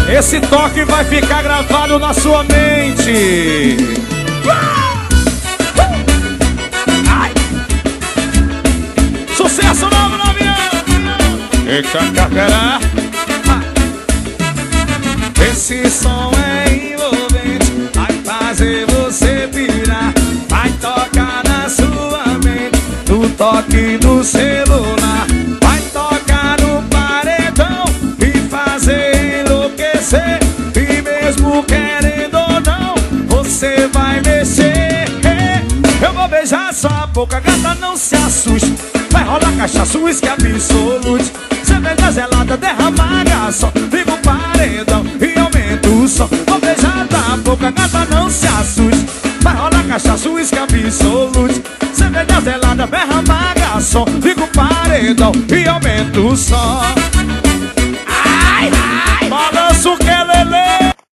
Esse toque vai ficar gravado na sua mente. Ai. Sucesso novo, novinho. Esse som é envolvente, vai fazer você pirar, vai tocar na sua mente, no toque do celular, vai tocar no paredão e fazer enlouquecer. E mesmo querendo ou não, você vai mexer. Eu vou beijar sua boca, gata, não se assuste. Vai rolar cachaça, uísque absolute, cerveja gelada, derrama garçom, liga o paredão e aumenta o som. Vou beijar da boca, gata, não se assuste. Vai rolar cachaça, uísque absolute, cerveja gelada, derrama garçom, liga o paredão e aumenta o som.